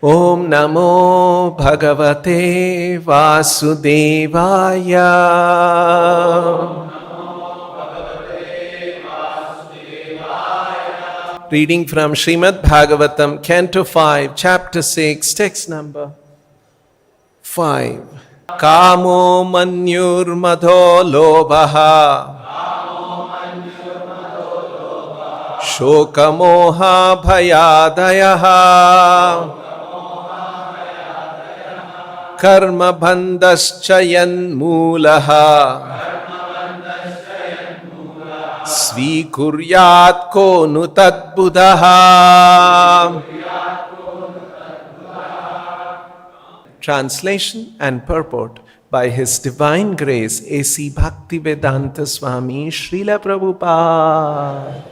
Om Namo Bhagavate Vasudevaya. Reading from Srimad Bhagavatam, Canto 5, Chapter 6, text number 5. Kamo manyur madho lobha shoka moha bhayadayaha karma bandhaschayan mulaha svikuryat ko nu tadbuddhaha. Translation and purport by His Divine Grace A.C. Bhaktivedanta Swami Srila Prabhupada.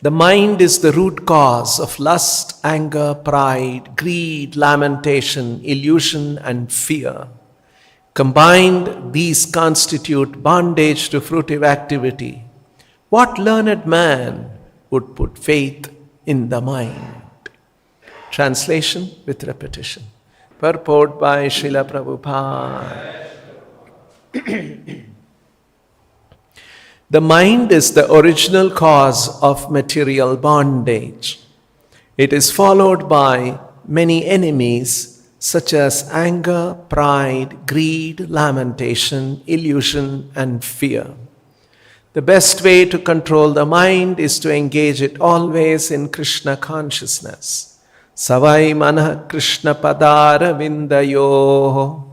The mind is the root cause of lust, anger, pride, greed, lamentation, illusion, and fear. Combined, these constitute bondage to fruitive activity. What learned man would put faith in the mind? Translation with repetition. Purport by Srila Prabhupada. The mind is the original cause of material bondage. It is followed by many enemies such as anger, pride, greed, lamentation, illusion, and fear. The best way to control the mind is to engage it always in Krishna consciousness. Savai manah Krishna padara vindayo.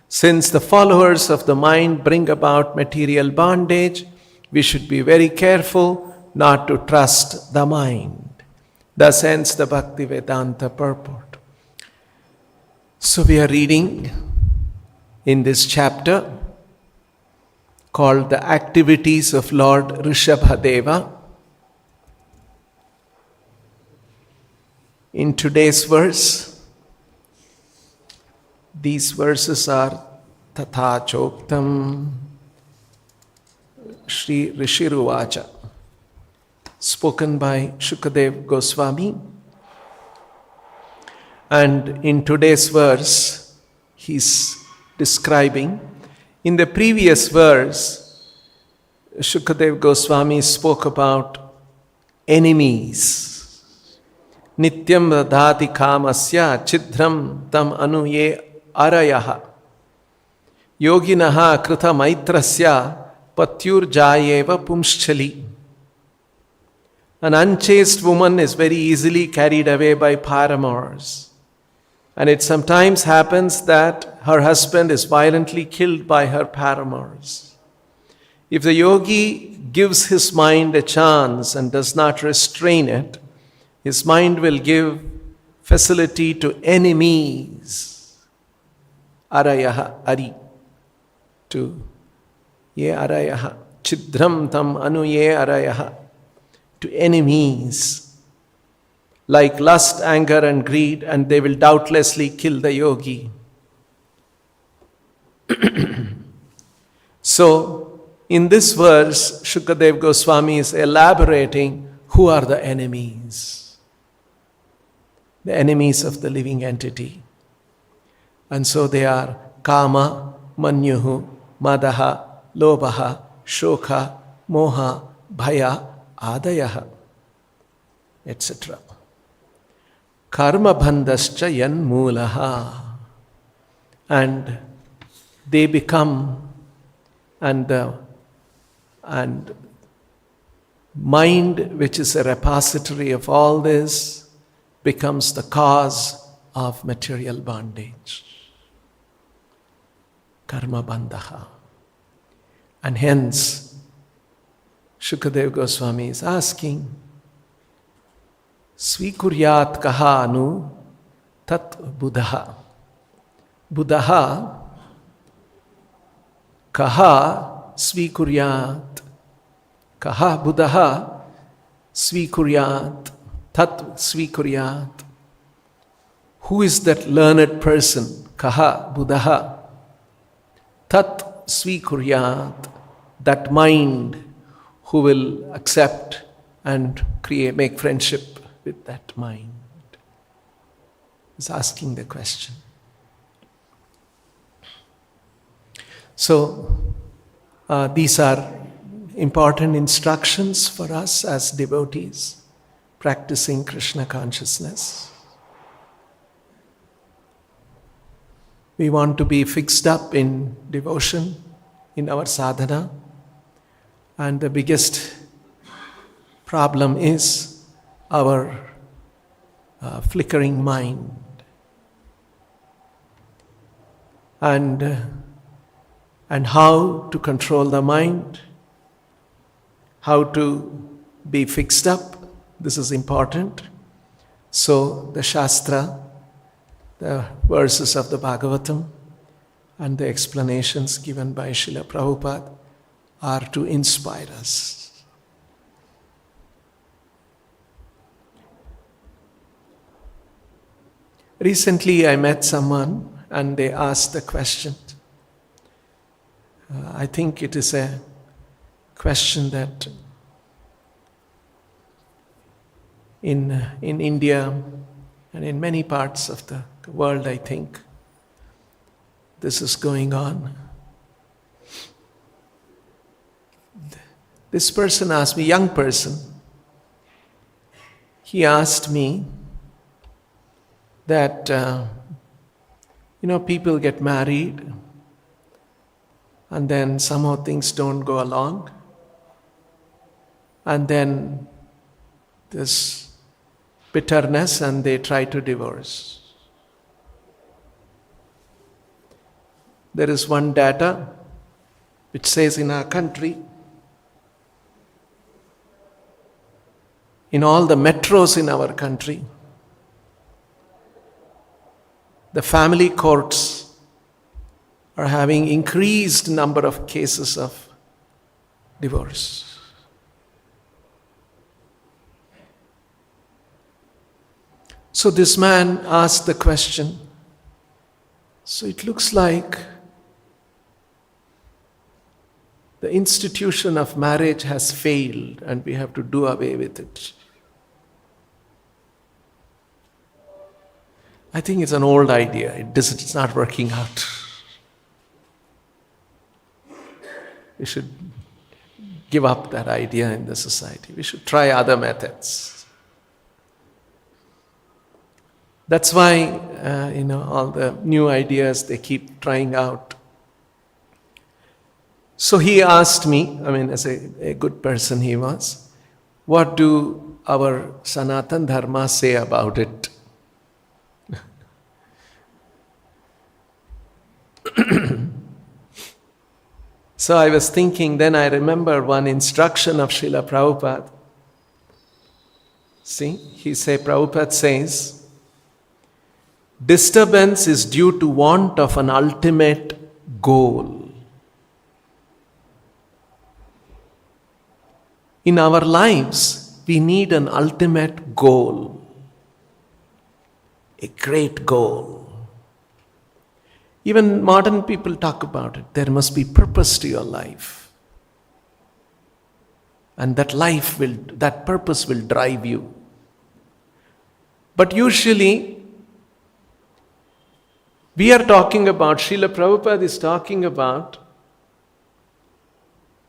Since the followers of the mind bring about material bondage, we should be very careful not to trust the mind. Thus ends the Bhaktivedanta purport. So we are reading in this chapter called The Activities of Lord Rishabhadeva. In today's verse, these verses are Tatha Choktam Shri Rishiruvacha, spoken by Shukadev Goswami. And in today's verse, he's describing. In the previous verse, Shukadev Goswami spoke about enemies. Nityam radhati kamasya chidram tam anuye arayaha. Yoginaha krita maitrasya patyur jayeva pumschali. An unchaste woman is very easily carried away by paramours. And it sometimes happens that her husband is violently killed by her paramours. If the yogi gives his mind a chance and does not restrain it, his mind will give facility to enemies. Arayaha, Ari, to Ye arayaha, chidram tam anu ye arayaha, to enemies like lust, anger, and greed, and they will doubtlessly kill the yogi. So, in this verse, Shukadev Goswami is elaborating who are the enemies. The enemies of the living entity. And so they are Kama, Manyuhu, Madaha, Lobha, Shoka, Moha, Bhaya, Adayaha, etc. Karma bandhascha yan mulaha. And they become, and mind, which is a repository of all this, becomes the cause of material bondage. Karma bandhaha. And hence, Shukadev Goswami is asking, Svikuryat kaha anu tat buddhaha. Buddhaha kaha svikuryat. Kaha buddhaha svikuryat. Tat svikuryat. Who is that learned person? Kaha buddhaha. Tat svikuryat. That mind who will accept and make friendship with that mind? He's asking the question. So, these are important instructions for us as devotees practicing Krishna consciousness. We want to be fixed up in devotion, in our sadhana, and the biggest problem is our flickering mind. And how to control the mind, how to be fixed up, this is important. So the Shastra, the verses of the Bhagavatam and the explanations given by Srila Prabhupada are to inspire us. Recently I met someone and they asked the question. I think it is a question that in India and in many parts of the world, I think this is going on. This person asked me, young person, he asked me that, people get married and then somehow things don't go along. And then there's bitterness and they try to divorce. There is one data which says in our country, in all the metros in our country, the family courts are having increased number of cases of divorce. So this man asked the question, so it looks like the institution of marriage has failed and we have to do away with it. I think it's an old idea. It's not working out. We should give up that idea in the society. We should try other methods. That's why, all the new ideas they keep trying out. So he asked me, as a good person he was, what do our Sanatan Dharma say about it? So I was thinking, then I remember one instruction of Srila Prabhupada. See, Prabhupada says, disturbance is due to want of an ultimate goal. In our lives, we need an ultimate goal, a great goal. Even modern people talk about it. There must be purpose to your life. And that purpose will drive you. But usually, we are talking about, Srila Prabhupada is talking about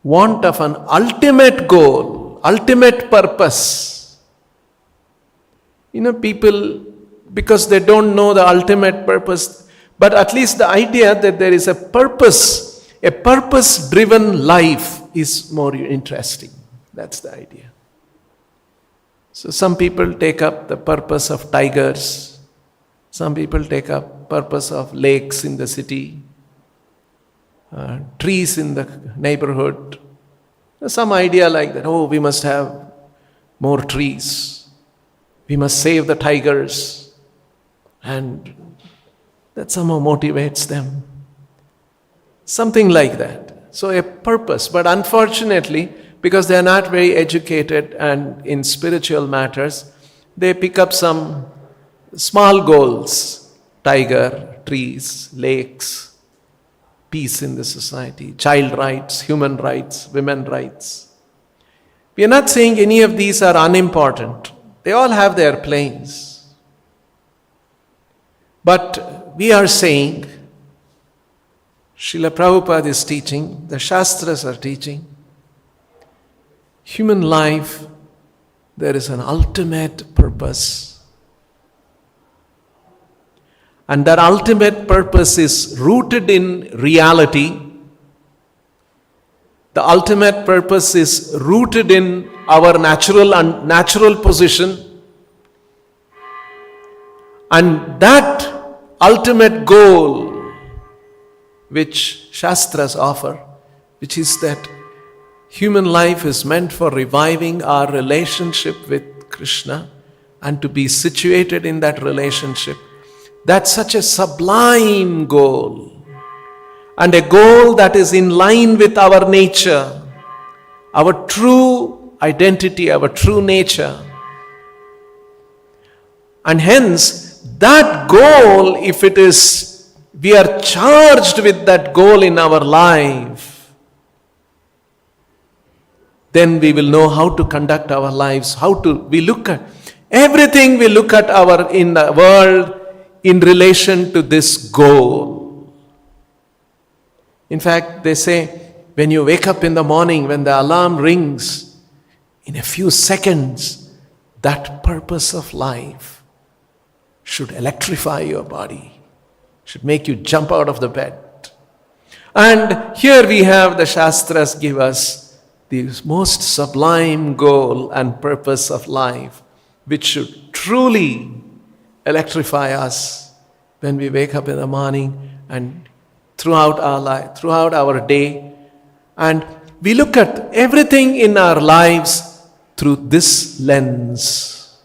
want of an ultimate goal, ultimate purpose. People, because they don't know the ultimate purpose, but at least the idea that there is a purpose-driven life is more interesting. That's the idea. So some people take up the purpose of tigers. Some people take up purpose of lakes in the city, trees in the neighborhood. Some idea like that, we must have more trees. We must save the tigers. And that somehow motivates them. Something like that. So a purpose. But unfortunately, because they are not very educated and in spiritual matters, they pick up some small goals. Tiger, trees, lakes, peace in the society, child rights, human rights, women rights. We are not saying any of these are unimportant. They all have their planes. But we are saying, Srila Prabhupada is teaching, the Shastras are teaching, human life, there is an ultimate purpose. And that ultimate purpose is rooted in reality. The ultimate purpose is rooted in our natural position. And that ultimate goal which Shastras offer, which is that human life is meant for reviving our relationship with Krishna and to be situated in that relationship. That's such a sublime goal. And a goal that is in line with our nature, our true identity, our true nature. And hence, that goal, if it is, we are charged with that goal in our life, then we will know how to conduct our lives, we look at everything we look at in the world in relation to this goal. In fact, they say, when you wake up in the morning, when the alarm rings, in a few seconds, that purpose of life should electrify your body, should make you jump out of the bed. And here we have the Shastras give us the most sublime goal and purpose of life, which should truly electrify us when we wake up in the morning and throughout our life, throughout our day. And we look at everything in our lives through this lens.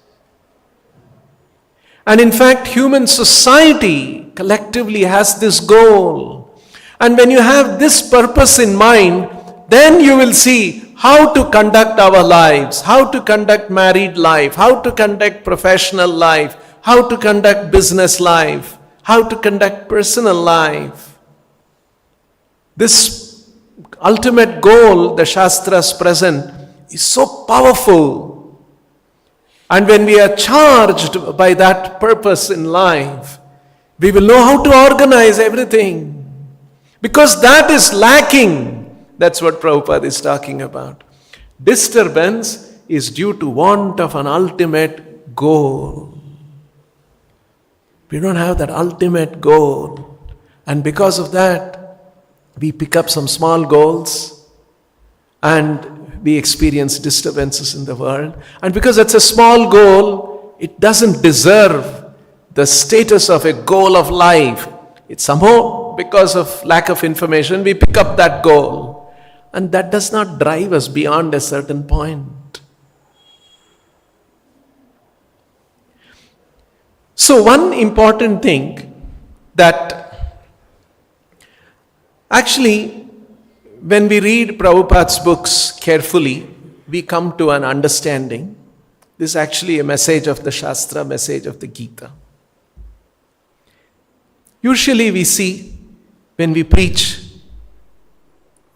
And in fact, human society collectively has this goal. And when you have this purpose in mind, then you will see how to conduct our lives, how to conduct married life, how to conduct professional life, how to conduct business life, how to conduct personal life. This ultimate goal the Shastras present is so powerful. And when we are charged by that purpose in life, we will know how to organize everything. Because that is lacking. That's what Prabhupada is talking about. Disturbance is due to want of an ultimate goal. We don't have that ultimate goal. And because of that, we pick up some small goals and we experience disturbances in the world. And because it's a small goal, it doesn't deserve the status of a goal of life. It's somehow, because of lack of information, we pick up that goal. And that does not drive us beyond a certain point. So one important thing that actually, when we read Prabhupada's books carefully, we come to an understanding. This is actually a message of the Shastra, message of the Gita. Usually we see, when we preach,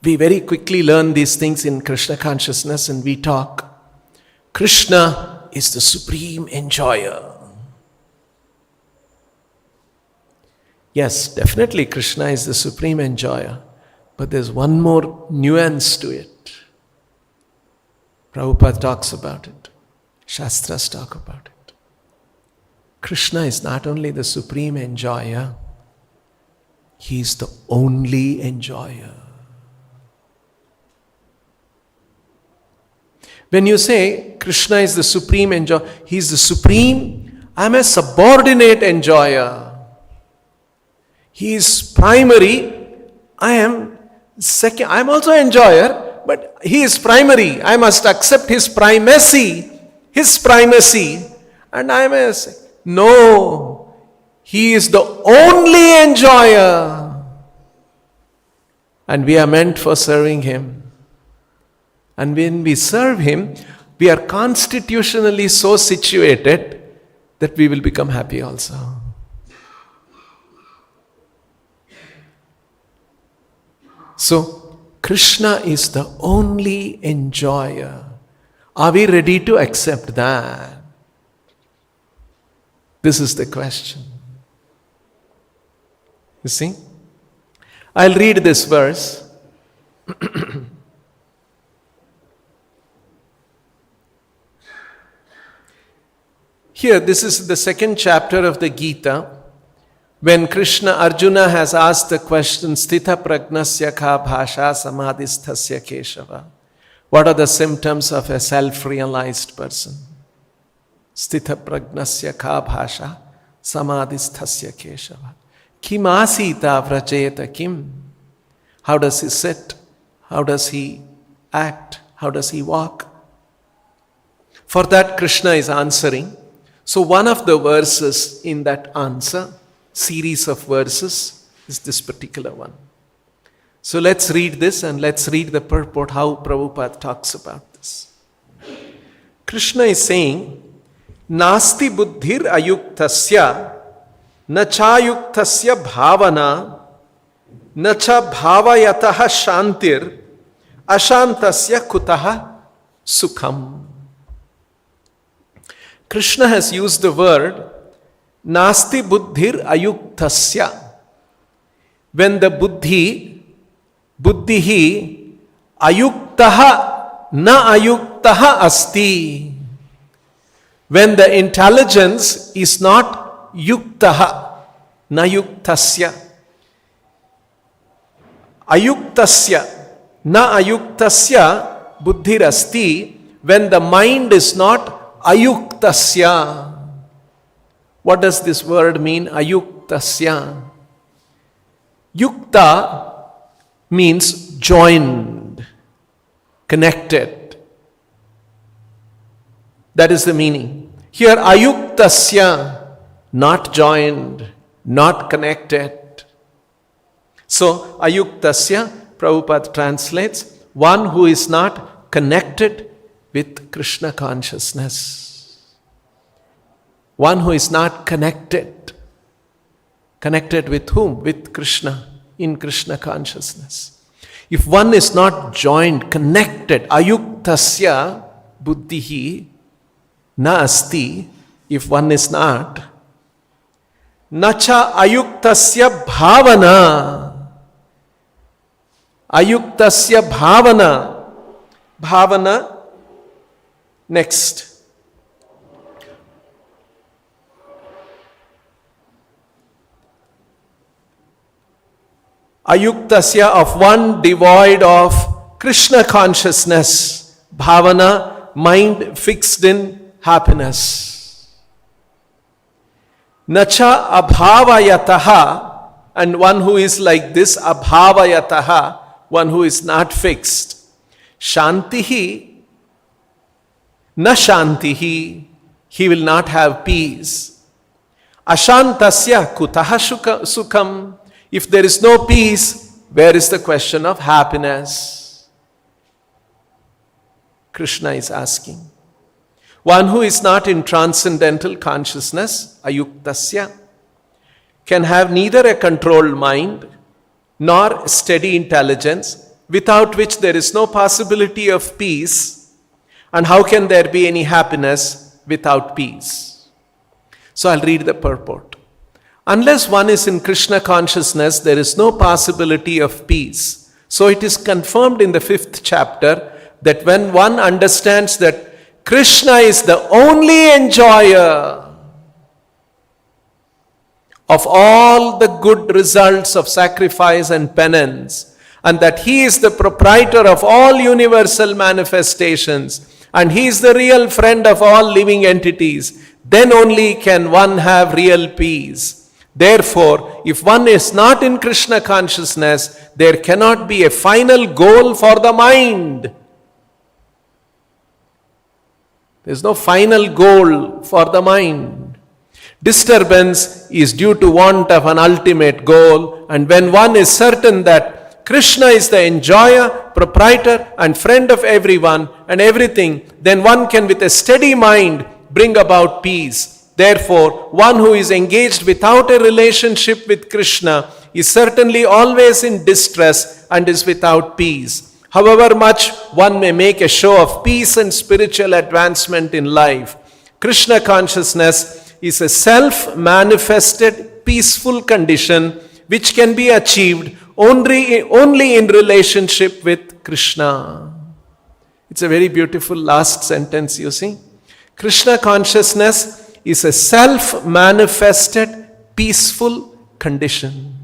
we very quickly learn these things in Krishna consciousness and we talk. Krishna is the supreme enjoyer. Yes, definitely Krishna is the supreme enjoyer. But there's one more nuance to it. Prabhupada talks about it. Shastras talk about it. Krishna is not only the supreme enjoyer, he is the only enjoyer. When you say Krishna is the supreme enjoyer, he is the supreme, I'm a subordinate enjoyer. He is primary, I am second. I am also an enjoyer, but he is primary. I must accept his primacy, and I am a second. No, he is the only enjoyer. And we are meant for serving him. And when we serve him, we are constitutionally so situated that we will become happy also. So, Krishna is the only enjoyer. Are we ready to accept that? This is the question. You see? I'll read this verse. Here, this is the second chapter of the Gita, when Arjuna has asked the question, Sthita pragnasya ka bhasha samadhisthasya keshava. What are the symptoms of a self-realized person? Sthita pragnasya ka bhasha samadhisthasya keshava. Kim asita vrajeta kim? How does he sit? How does he act? How does he walk? For that, Krishna is answering. So one of the verses in that answer, series of verses, is this particular one. So let's read this and let's read the purport, how Prabhupada talks about this. Krishna is saying, Nasti buddhir ayuktasya, na chayuktasya bhavana, na cha bhavayataha shantir, ashantasya kutaha sukham. Krishna has used the word Nasti buddhir ayuktasya. When the buddhihi ayuktaha na ayuktaha asti. When the intelligence is not yuktaha, na yuktasya. Ayuktasya, na ayuktasya buddhir asti. When the mind is not ayuktasya. What does this word mean? Ayuktasya. Yukta means joined, connected. That is the meaning. Here, ayuktasya, not joined, not connected. So, ayuktasya, Prabhupada translates, one who is not connected with Krishna consciousness. One who is not connected. Connected with whom? With Krishna, in Krishna consciousness. If one is not joined, connected, ayuktasya buddhihi na asti, if one is not, nacha ayuktasya bhavana. Ayuktasya bhavana. Bhavana. Next. Ayuktasya, of one devoid of Krishna consciousness. Bhavana, mind fixed in happiness. Nacha abhavayataha, and one who is like this, abhavayataha, one who is not fixed. Shantihi, na shantihi, he will not have peace. Ashantasya kutaha sukham, if there is no peace, where is the question of happiness? Krishna is asking. One who is not in transcendental consciousness, ayuktasya, can have neither a controlled mind nor steady intelligence, without which there is no possibility of peace. And how can there be any happiness without peace? So I'll read the purport. Unless one is in Krishna consciousness, there is no possibility of peace. So it is confirmed in the 5th chapter that when one understands that Krishna is the only enjoyer of all the good results of sacrifice and penance, and that he is the proprietor of all universal manifestations, and he is the real friend of all living entities, then only can one have real peace. Therefore, if one is not in Krishna consciousness, there cannot be a final goal for the mind. There is no final goal for the mind. Disturbance is due to want of an ultimate goal, and when one is certain that Krishna is the enjoyer, proprietor, and friend of everyone and everything, then one can with a steady mind bring about peace. Therefore, one who is engaged without a relationship with Krishna is certainly always in distress and is without peace. However much one may make a show of peace and spiritual advancement in life, Krishna consciousness is a self-manifested peaceful condition which can be achieved only in relationship with Krishna. It's a very beautiful last sentence, you see. Krishna consciousness is a self-manifested peaceful condition.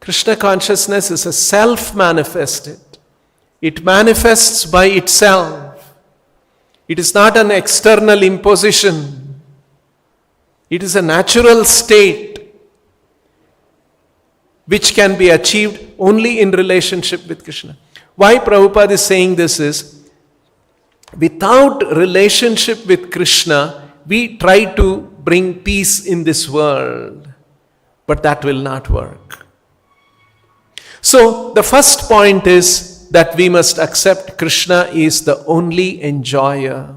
Krishna consciousness is a self-manifested. It manifests by itself. It is not an external imposition. It is a natural state which can be achieved only in relationship with Krishna. Why Prabhupada is saying this is, without relationship with Krishna, we try to bring peace in this world, but that will not work. So, the first point is that we must accept Krishna is the only enjoyer.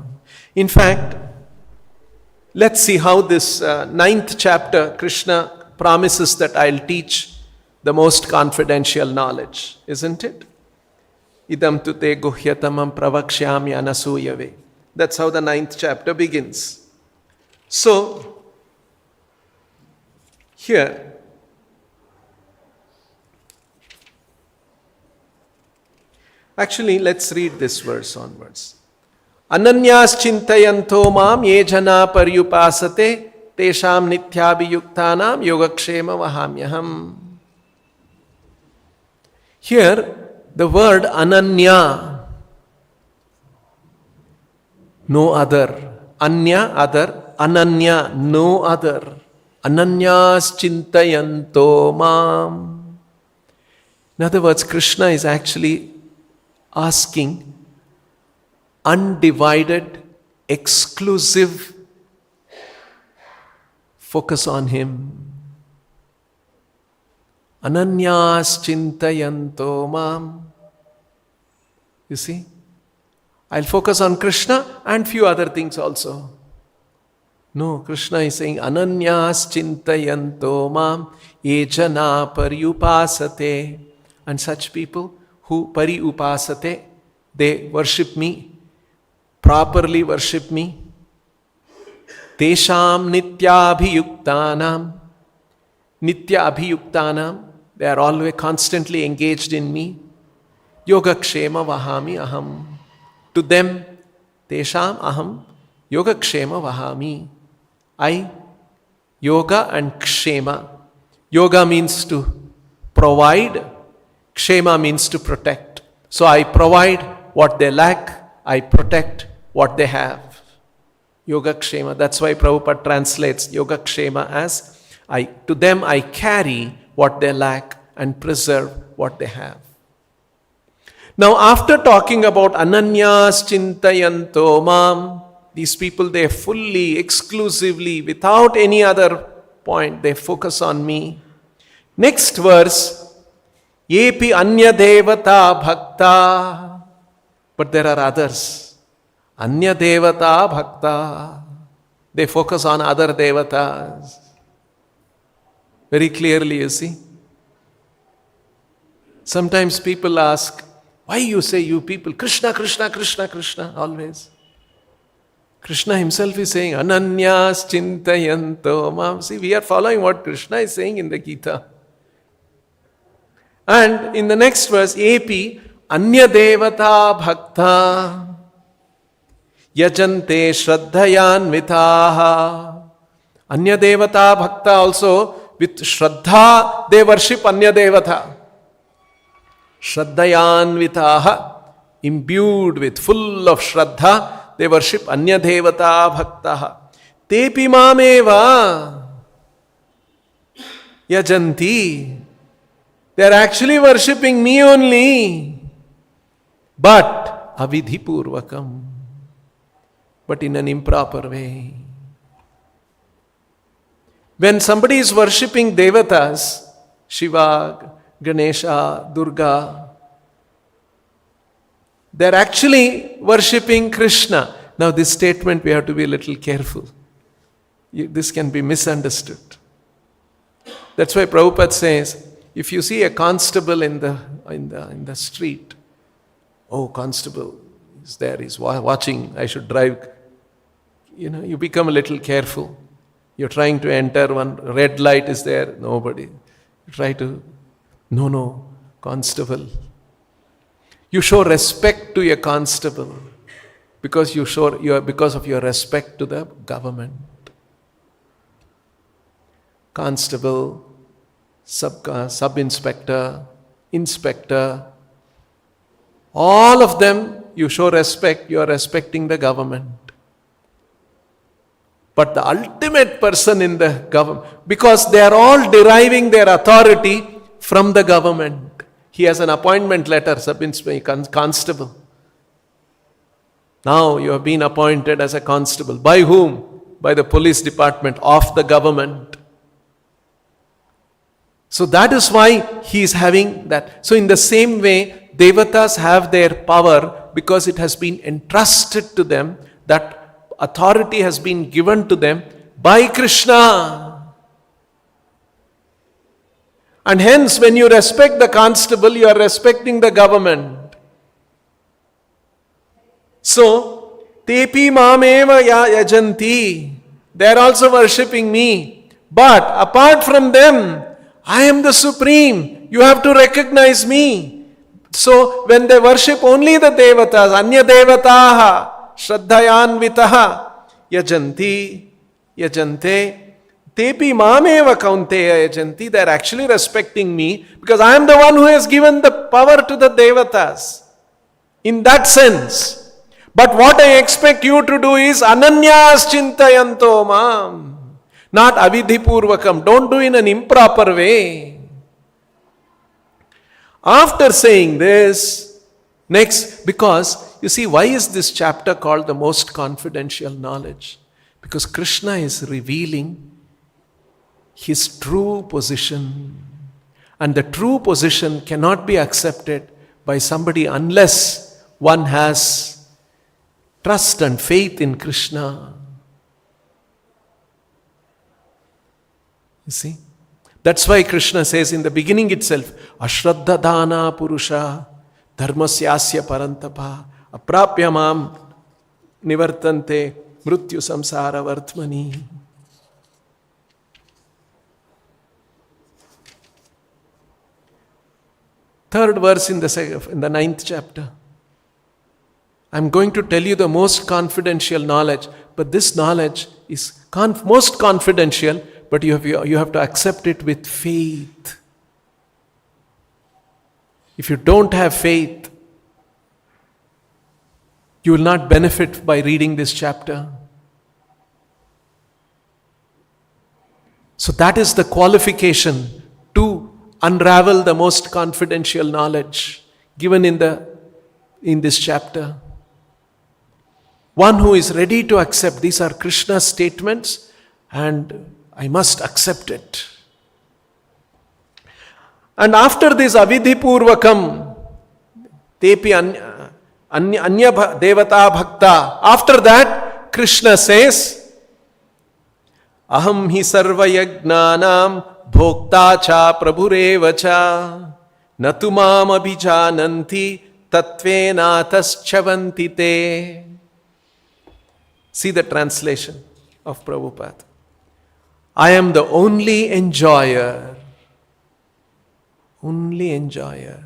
In fact, let's see how this 9th chapter, Krishna promises that I'll teach the most confidential knowledge, isn't it? Idam tu te guhyatamam pravakshyami anasuyave. That's how the 9th chapter begins. So, here, actually, let's read this verse onwards. Ananyas chintayanto mam ye jana paryupasate tesham nityabhiyuktanam yogakshema vahamyaham. Here, the word ananya, no other. Anya, other. Ananya, no other. Ananyas chintayanto mam. In other words, Krishna is actually asking undivided, exclusive focus on Him. Ananyas chintayanto mam. You see? I'll focus on Krishna and few other things also. No, Krishna is saying Ananyas chintayanto mam ye jana paryupasate. And such people who paryupasate, they worship me, properly worship me. Tesham nityabhiyuktanam. Nitya abhiyuktanam. They are always constantly engaged in me. Yogakshema vahami aham. To them, tesham aham yogakshema vahami. I, yoga and kshema. Yoga means to provide. Kshema means to protect. So I provide what they lack. I protect what they have. Yogakshema. That's why Prabhupada translates Yogakshema as to them I carry what they lack and preserve what they have. Now, after talking about Ananyas Chintayanto Mam, these people, they fully, exclusively, without any other point, they focus on me. Next verse, Yepi Anya Devata Bhakta. But there are others. Anya Devata Bhakta. They focus on other devatas. Very clearly, you see. Sometimes people ask, why you say you people, Krishna, Krishna, Krishna, Krishna, always. Krishna himself is saying, Ananyas chintayanto mam. See, we are following what Krishna is saying in the Gita. And in the next verse, Epi Anya Devata Bhakta Yajante Shraddhayan Vitaha. Anya Devata Bhakta also, with Shraddha, they worship Anya Devata. Shraddhayan Vitaha, imbued with, full of Shraddha, they worship Anya Devata Bhaktaha. Tepi Mameva Yajanti. They are actually worshipping me only, but avidhi purvakam, but in an improper way. When somebody is worshipping devatas, Shiva, Ganesha, Durga, they are actually worshipping Krishna. Now this statement we have to be a little careful. This can be misunderstood. That's why Prabhupada says, if you see a constable in the street, oh, constable is there, he's watching, I should drive you become a little careful. You're trying to enter, one red light is there, nobody. You try to, no, constable. You show respect to your constable because because of your respect to the government. Constable, sub-inspector, inspector, all of them, you show respect, you are respecting the government. But the ultimate person in the government, because they are all deriving their authority from the government. He has an appointment letter, sub-inspector, constable. Now you have been appointed as a constable. By whom? By the police department of the government. So that is why he is having that. So in the same way, Devatas have their power because it has been entrusted to them, that authority has been given to them by Krishna. And hence, when you respect the constable, you are respecting the government. So, Tepi Mameva Yajanti, they are also worshipping me. But apart from them, I am the supreme. You have to recognize me. So, when they worship only the Devatas, Anya Devataha, Shraddhayanvitaha, Yajante, Tepi Mameva Kaunteya Yajanti, they are actually respecting me because I am the one who has given the power to the Devatas. In that sense. But what I expect you to do is Ananyas Chintayanto Mam. Not avidhipurvakam. Don't do in an improper way. After saying this, next, because you see, why is this chapter called the most confidential knowledge? Because Krishna is revealing his true position. And the true position cannot be accepted by somebody unless one has trust and faith in Krishna. You see? That's why Krishna says in the beginning itself, Ashraddha Dana Purusha Dharmasyasya Parantapa Aprapya Mam Nivartante Mrityu Samsara Vartmani. Third verse in the 9th chapter. I'm going to tell you the most confidential knowledge, but this knowledge is most confidential, but you have to accept it with faith. If you don't have faith, you will not benefit by reading this chapter. So that is the qualification to unravel the most confidential knowledge given in this chapter. One who is ready to accept, these are Krishna's statements and I must accept it. And after this avidhipurvakam, tepi anya devata bhakta, after that Krishna says, aham hi sarva yagnanam bhokta cha prabhurevacha natumam abhijananti tatvenataschavanti te. See the translation of Prabhupada. I am the only enjoyer. Only enjoyer.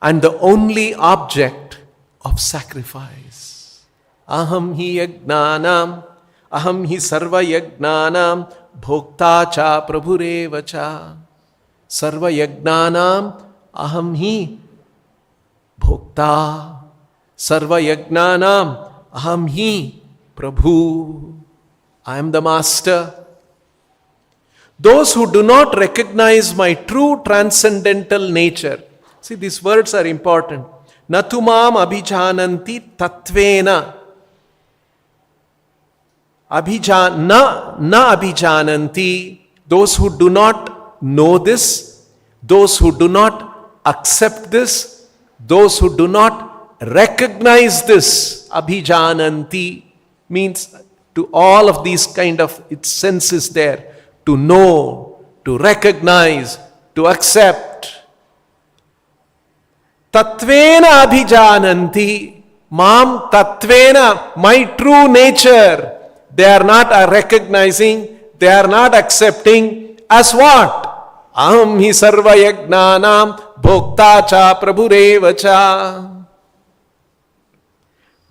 And the only object of sacrifice. Aham hi yagnanam, aham hi sarva yagnanam, bhokta cha prabhurevacha. Sarva yagnanam, aham hi bhokta. Sarva yagnanam, aham hi prabhu. I am the master. Those who do not recognize my true transcendental nature. See, these words are important. Natumam abhijananti tatvena. Na abhijananti. Those who do not know this, those who do not accept this, those who do not recognize this, abhijananti means to all of these kind of its senses there. To know, to recognize, to accept. Tatvena abhijananti. Mam tatvena, my true nature, they are not recognizing, they are not accepting as what? Aham hi sarva yagnanam bhokta cha prabhureva cha.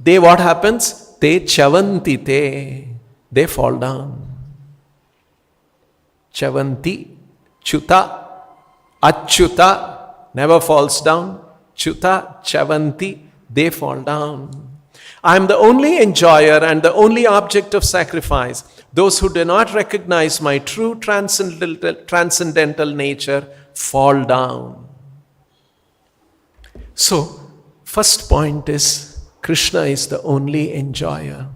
They, what happens? They chavanti te. They fall down. Chavanti, chuta, achyuta, never falls down. Chuta, chavanti, they fall down. I am the only enjoyer and the only object of sacrifice. Those who do not recognize my true transcendental nature fall down. So, first point is Krishna is the only enjoyer.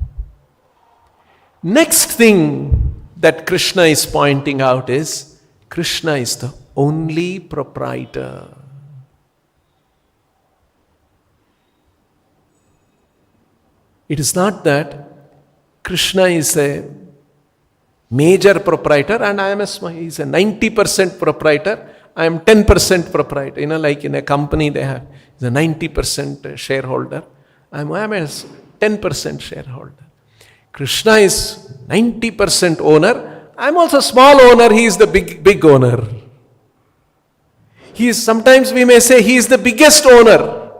Next thing that Krishna is pointing out is Krishna is the only proprietor. It is not that Krishna is a major proprietor and I am he's a 90% proprietor, I am 10% proprietor. Like in a company they have, he's a 90% shareholder. I am a 10% shareholder. Krishna is 90% owner. I am also small owner, he is the big owner. He is, sometimes we may say he is the biggest owner.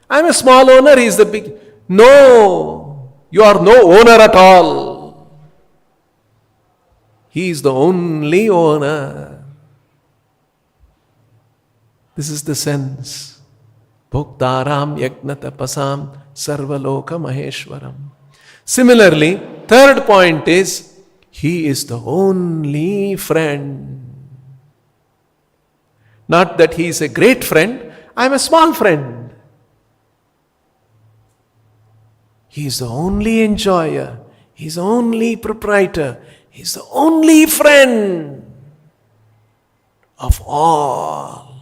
I am a small owner, he is the big. No, you are no owner at all. He is the only owner. This is the sense. Bhoktaram yagnatapasam sarvaloka maheshwaram. Similarly, third point is, he is the only friend. Not that he is a great friend, I am a small friend. He is the only enjoyer. He is the only proprietor. He is the only friend of all.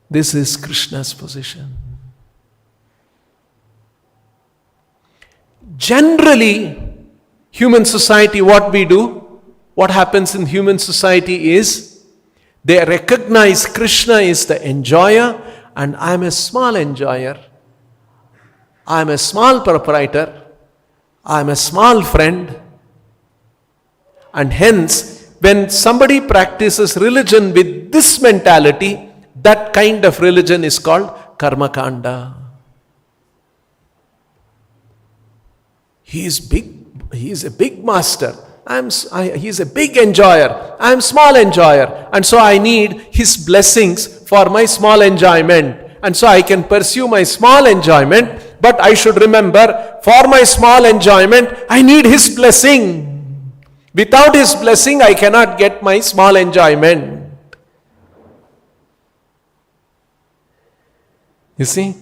This is Krishna's position. Generally, human society, what we do, what happens in human society is, they recognize Krishna is the enjoyer and I am a small enjoyer. I am a small proprietor, I am a small friend, and hence, when somebody practices religion with this mentality, that kind of religion is called karma kanda. He is big, he is a big master, he is a big enjoyer, I am small enjoyer, and so I need his blessings for my small enjoyment, and so I can pursue my small enjoyment. But I should remember, for my small enjoyment, I need his blessing. Without his blessing, I cannot get my small enjoyment. You see,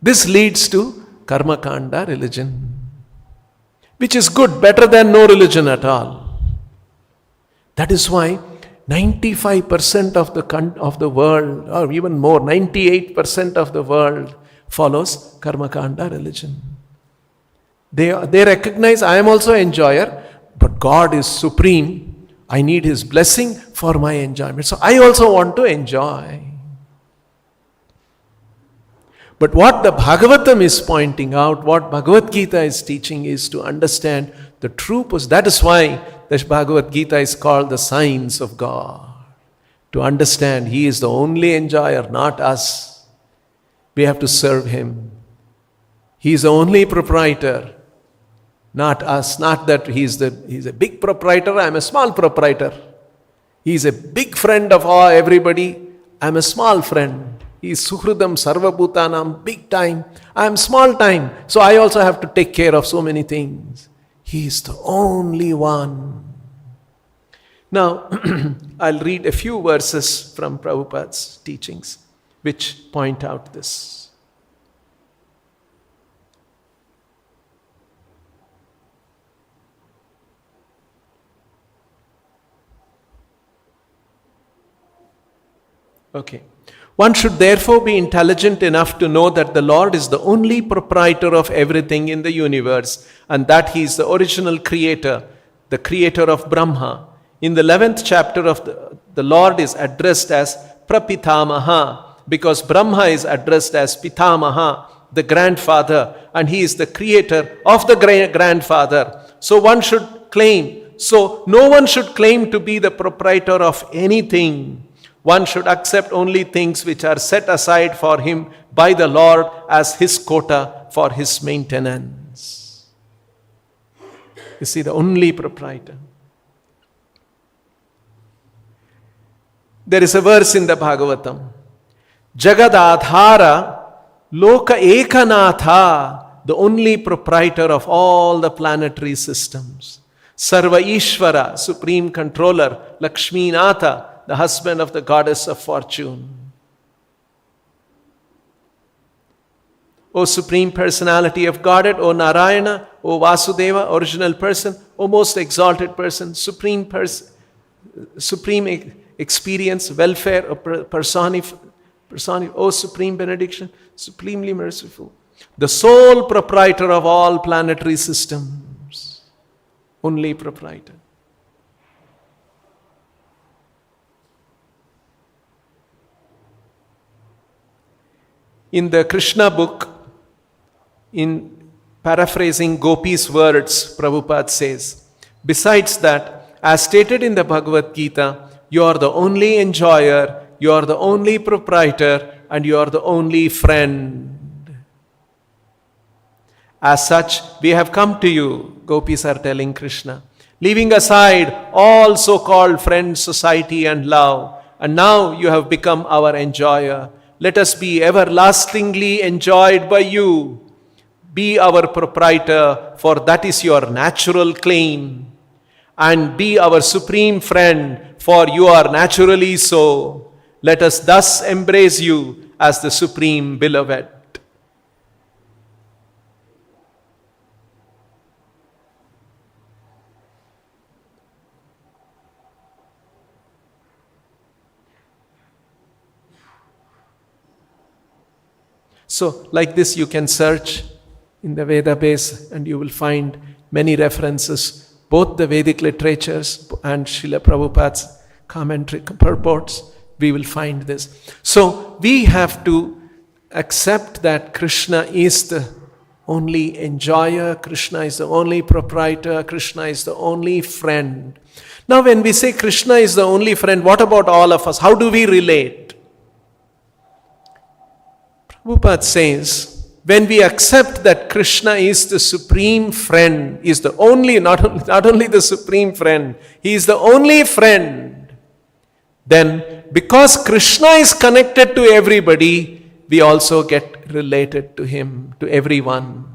this leads to karma kanda religion, which is good, better than no religion at all. That is why 95% of the world, or even more, 98% of the world follows karma kanda religion. They recognize I am also enjoyer, but God is supreme. I need his blessing for my enjoyment. So I also want to enjoy. But what the Bhagavatam is pointing out, what Bhagavad Gita is teaching is to understand the true purpose. That is why the Bhagavad Gita is called the science of God. To understand he is the only enjoyer, not us. We have to serve him. He is the only proprietor, not us. Not that he's a big proprietor, I am a small proprietor. He is a big friend of everybody, I am a small friend. He is Suhridam Sarvabhutanam, big time. I am small time, so I also have to take care of so many things. He is the only one. Now, I'll read a few verses from Prabhupada's teachings, which point out this. Okay. One should therefore be intelligent enough to know that the Lord is the only proprietor of everything in the universe and that he is the original creator, the creator of Brahma. In the 11th chapter of the Lord is addressed as Prapitamaha, because Brahma is addressed as Pitamaha, the grandfather, and he is the creator of the grandfather. So one should claim. So no one should claim to be the proprietor of anything. One should accept only things which are set aside for him by the Lord as his quota for his maintenance. You see, the only proprietor. There is a verse in the Bhagavatam. Jagadadhara Loka Ekanatha, the only proprietor of all the planetary systems. Sarva Ishvara, supreme controller. Lakshmi Natha, the husband of the goddess of fortune. O Supreme Personality of Godhead, O Narayana, O Vasudeva, original person, O most exalted person, supreme experience, welfare, O O Supreme Benediction, supremely merciful. The sole proprietor of all planetary systems. Only proprietor. In the Krishna book, in paraphrasing Gopi's words, Prabhupada says, besides that, as stated in the Bhagavad Gita, you are the only enjoyer, you are the only proprietor, and you are the only friend. As such, we have come to you, Gopis are telling Krishna, leaving aside all so-called friends, society, and love, and now you have become our enjoyer. Let us be everlastingly enjoyed by you. Be our proprietor, for that is your natural claim. And be our supreme friend, for you are naturally so. Let us thus embrace you as the supreme beloved. So, like this, you can search in the Veda base and you will find many references, both the Vedic literatures and Srila Prabhupada's commentary purports. We will find this. So, we have to accept that Krishna is the only enjoyer, Krishna is the only proprietor, Krishna is the only friend. Now, when we say Krishna is the only friend, what about all of us? How do we relate? Prabhupada says, when we accept that Krishna is the supreme friend, is the only, not only the supreme friend, he is the only friend, then because Krishna is connected to everybody, we also get related to him, to everyone.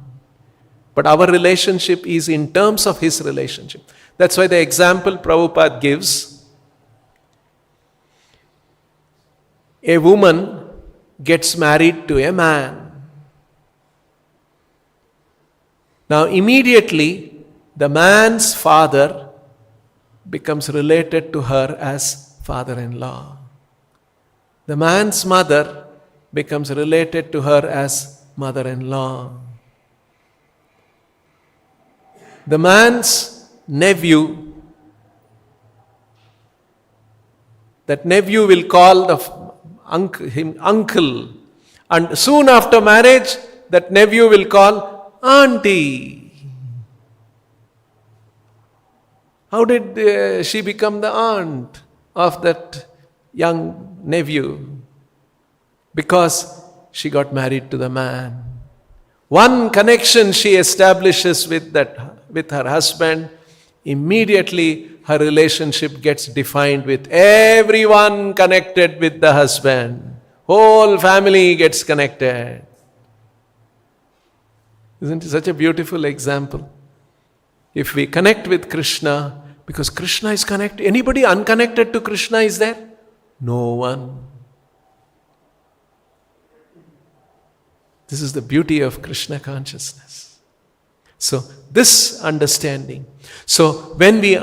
But our relationship is in terms of his relationship. That's why the example Prabhupada gives, a woman gets married to a man. Now immediately the man's father becomes related to her as father-in-law. The man's mother becomes related to her as mother-in-law. The man's nephew, that nephew will call him uncle, and soon after marriage that nephew will call auntie. How did she become the aunt of that young nephew? Because she got married to the man. One connection she establishes with her husband, immediately her relationship gets defined with everyone connected with the husband. Whole family gets connected. Isn't it such a beautiful example? If we connect with Krishna, because Krishna is connected, anybody unconnected to Krishna is there? No one. This is the beauty of Krishna consciousness. So, this understanding. So, when we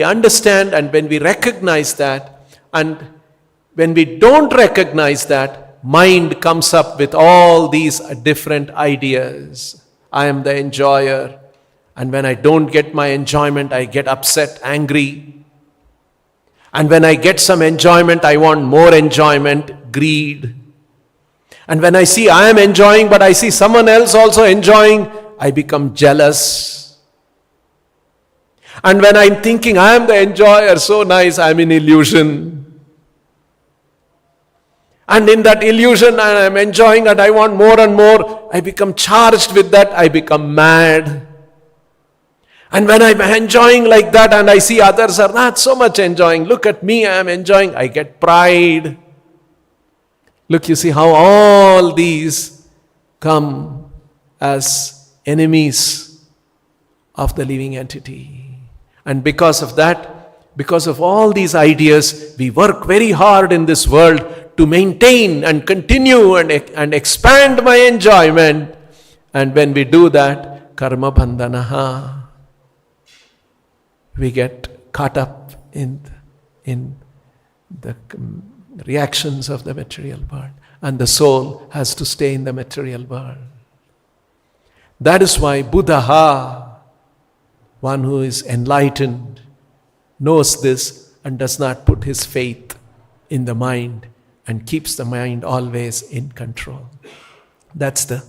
understand and when we recognize that, and when we don't recognize that, mind comes up with all these different ideas. I am the enjoyer, and when I don't get my enjoyment, I get upset, angry. And when I get some enjoyment, I want more enjoyment, greed. And when I see I am enjoying, but I see someone else also enjoying, I become jealous. And when I'm thinking I am the enjoyer, so nice, I'm in illusion. And in that illusion, I'm enjoying and I want more and more, I become charged with that, I become mad. And when I'm enjoying like that and I see others are not so much enjoying, look at me, I am enjoying, I get pride. Look, you see how all these come as enemies of the living entity. And because of that, because of all these ideas, we work very hard in this world to maintain and continue and expand my enjoyment. And when we do that, karma bandhanaha, we get caught up in the reactions of the material world. And the soul has to stay in the material world. That is why Buddha, one who is enlightened, knows this and does not put his faith in the mind and keeps the mind always in control. That's the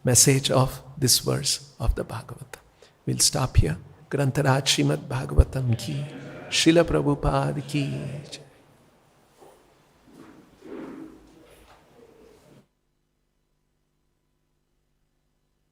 message of this verse of the Bhagavata. We'll stop here. Grantaraj Srimad Bhagavatam ki, Srila Prabhupada ki.